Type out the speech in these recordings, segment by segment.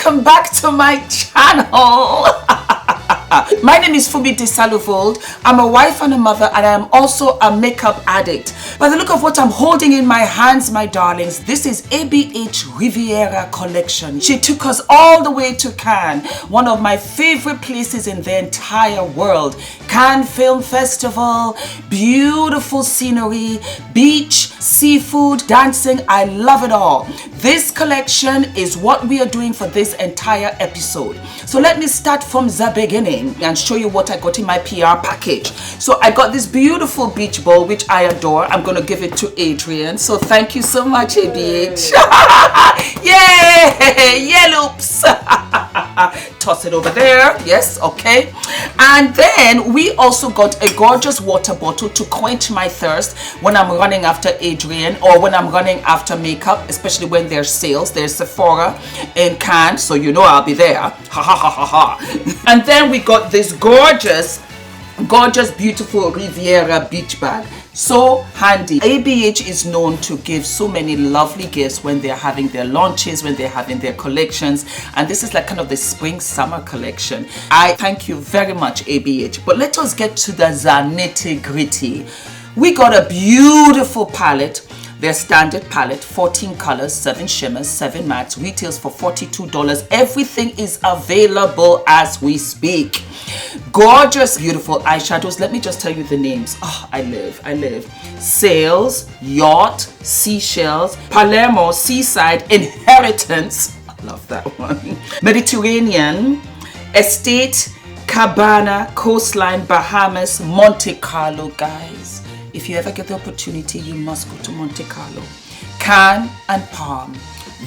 welcome back to my channel. My name is Fumidesaluvold. I'm a wife and a mother, and I am also a makeup addict. By the look of what I'm holding in my hands, my darlings, this is ABH Riviera collection. She took us all the way to Cannes, one of my favorite places in the entire world. Cannes Film Festival, beautiful scenery, beach, seafood, dancing. I love it all. This collection is what we are doing for this entire episode. So let me start from the beginning and show you what I got in my PR package. So I got this beautiful beach ball, which I adore. I'm going to give it to Adrian. So thank you so much, ABH. Yay! Yelloops! Toss it over there. Yes, okay. And then we also got a gorgeous water bottle to quench my thirst when I'm running after Adrian or when I'm running after makeup, especially when there's sales. There's Sephora in Cannes, so you know I'll be there. Ha ha ha ha ha. And then we got this gorgeous, beautiful Riviera beach bag. So handy. ABH is known to give so many lovely gifts when they're having their launches, when they're having their collections, and this is like kind of the spring summer collection. I thank you very much, ABH. But let us get to the nitty-gritty. We got a beautiful palette. Their standard palette, 14 colors, 7 shimmers, 7 mattes, retails for $42. Everything is available as we speak. Gorgeous, beautiful eyeshadows. Let me just tell you the names. Oh, I live. Sails, Yacht, Seashells, Palermo, Seaside, Inheritance. I love that one. Mediterranean, Estate, Cabana, Coastline, Bahamas, Monte Carlo, guys. If you ever get the opportunity, you must go to Monte Carlo. Cannes and Palm.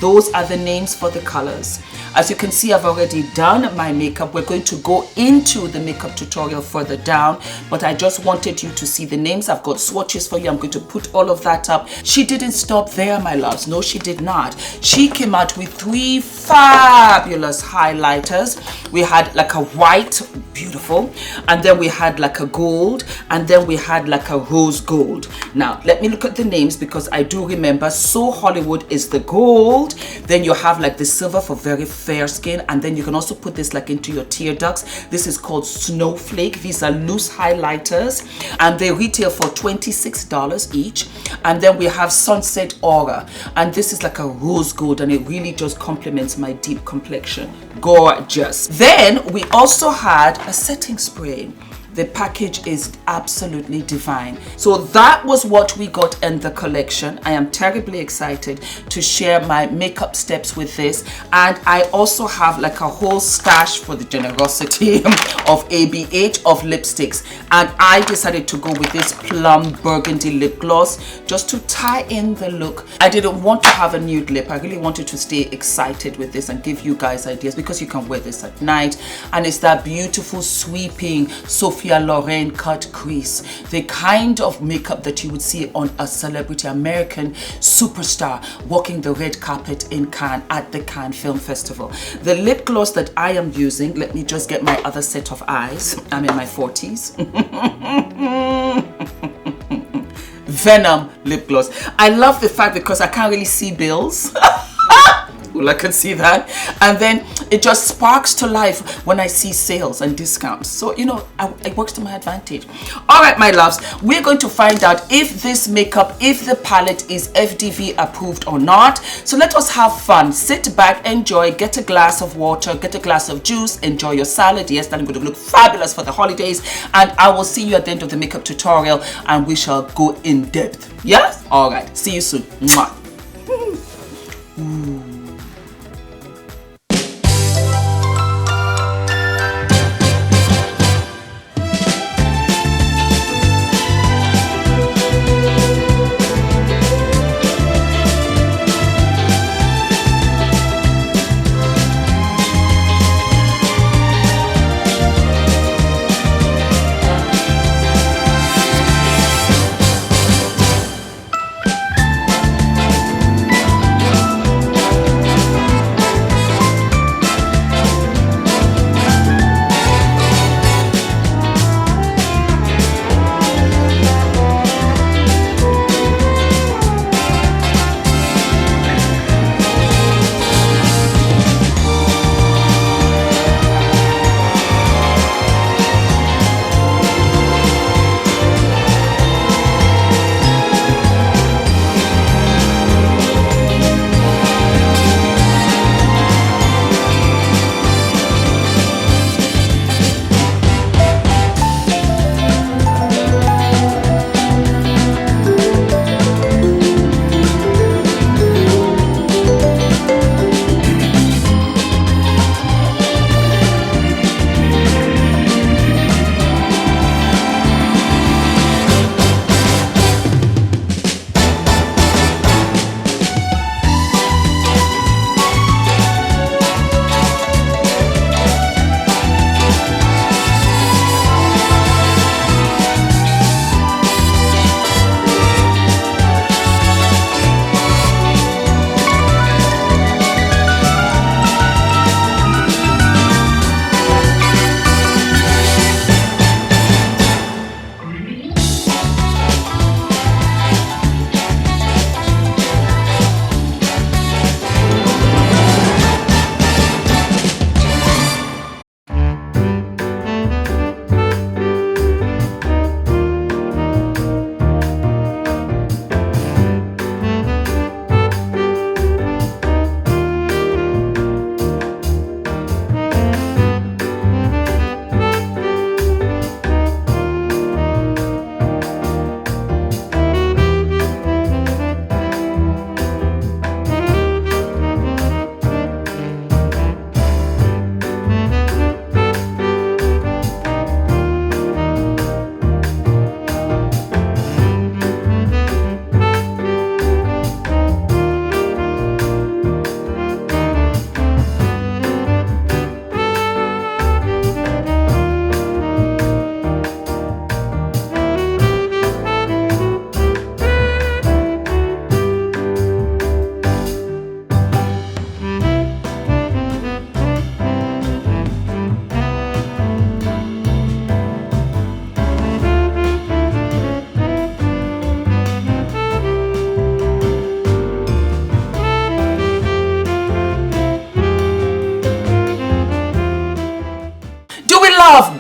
Those are the names for the colors. As you can see, I've already done my makeup. We're going to go into the makeup tutorial further down, but I just wanted you to see the names. I've got swatches for you. I'm going to put all of that up. She didn't stop there, my loves. No, she did not. She came out with 3 fabulous highlighters. We had like a white, beautiful, and then we had like a gold, and then we had like a rose gold. Now, let me look at the names because I do remember. So Hollywood is the gold. Then you have like the silver for very fair skin, and then you can also put this like into your tear ducts. This is called Snowflake. These are loose highlighters, and they retail for $26 each. And then we have Sunset Aura, and this is like a rose gold, and it really just complements my deep complexion. Gorgeous. Then we also had a setting spray. The package is absolutely divine. So that was what we got in the collection. I am terribly excited to share my makeup steps with this. And I also have like a whole stash for the generosity of ABH of lipsticks. And I decided to go with this plum burgundy lip gloss just to tie in the look. I didn't want to have a nude lip. I really wanted to stay excited with this and give you guys ideas because you can wear this at night. And it's that beautiful sweeping Sophia Loren cut crease, the kind of makeup that you would see on a celebrity American superstar walking the red carpet in Cannes at the Cannes Film Festival. The lip gloss that I am using, let me just get my other set of eyes. I'm in my 40s. Venom lip gloss. I love the fact because I can't really see bills. Well, I can see that, and then it just sparks to life when I see sales and discounts. So you know, it works to my advantage. All right, my loves, we're going to find out if this makeup, if the palette is FDV approved or not. So let us have fun. Sit back, enjoy, get a glass of water, get a glass of juice, enjoy your salad. Yes, I'm going to look fabulous for the holidays, and I will see you at the end of the makeup tutorial, and we shall go in depth. Yes. All right, see you soon. Mwah. Ooh.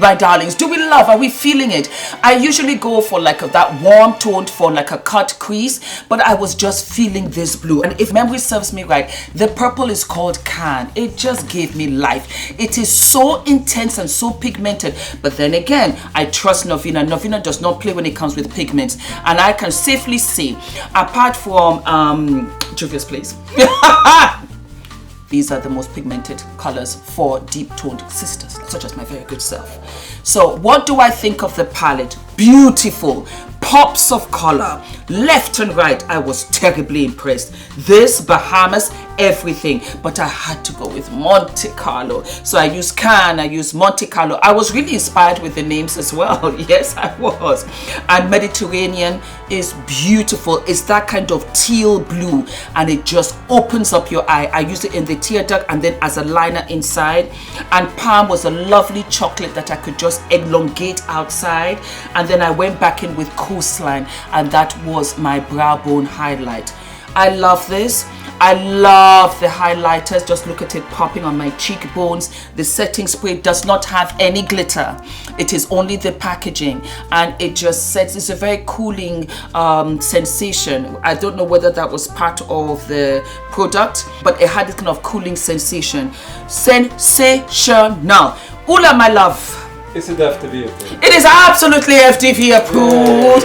my darlings? Do we love? Are we feeling it? I usually go for like that warm toned for like a cut crease, but I was just feeling this blue. And if memory serves me right, the purple is called Can. It just gave me life. It is so intense and so pigmented. But then again, I trust Novena. Novena does not play when it comes with pigments. And I can safely say, apart from Juvia's Place, these are the most pigmented colors for deep toned sisters, such as my very good self. So what do I think of the palette? Beautiful. Pops of color left and right. I was terribly impressed. This, Bahamas, everything, but I had to go with Monte Carlo. So I used Can, I used Monte Carlo. I was really inspired with the names as well. Yes, I was. And Mediterranean is beautiful. It's that kind of teal blue, and it just opens up your eye. I used it in the tear duct and then as a liner inside. And Palm was a lovely chocolate that I could just elongate outside. And then I went back in with Coastline, and that was my brow bone highlight. I love this. I love the highlighters. Just look at it popping on my cheekbones. The setting spray does not have any glitter. It is only the packaging, and it just sets. It's a very cooling sensation. I don't know whether that was part of the product, but it had this kind of cooling sensation. Sensational. Ula, my love. Is it FDV approved? It is absolutely FDV approved.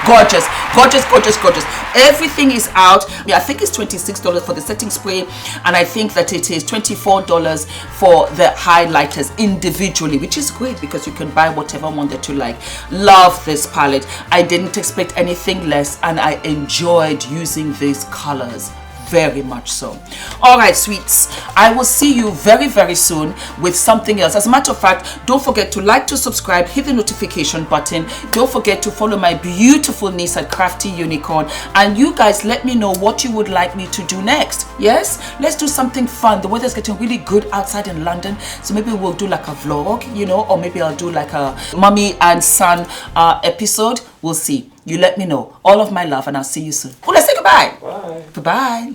Gorgeous, gorgeous, gorgeous, gorgeous. Everything is out. Yeah, I think it's $26 for the setting spray, and I think that it is $24 for the highlighters individually, which is great because you can buy whatever one that you like. Love this palette. I didn't expect anything less, and I enjoyed using these colors. Very much so. All right, sweets, I will see you very, very soon with something else. As a matter of fact, don't forget to like, to subscribe, hit the notification button. Don't forget to follow my beautiful niece at Crafty Unicorn. And you guys, let me know what you would like me to do next. Yes, let's do something fun. The weather's getting really good outside in London, so maybe we'll do like a vlog, you know, or maybe I'll do like a mommy and son episode. We'll see. You let me know. All of my love, and I'll see you soon. Oh, let's say goodbye. Bye. Goodbye.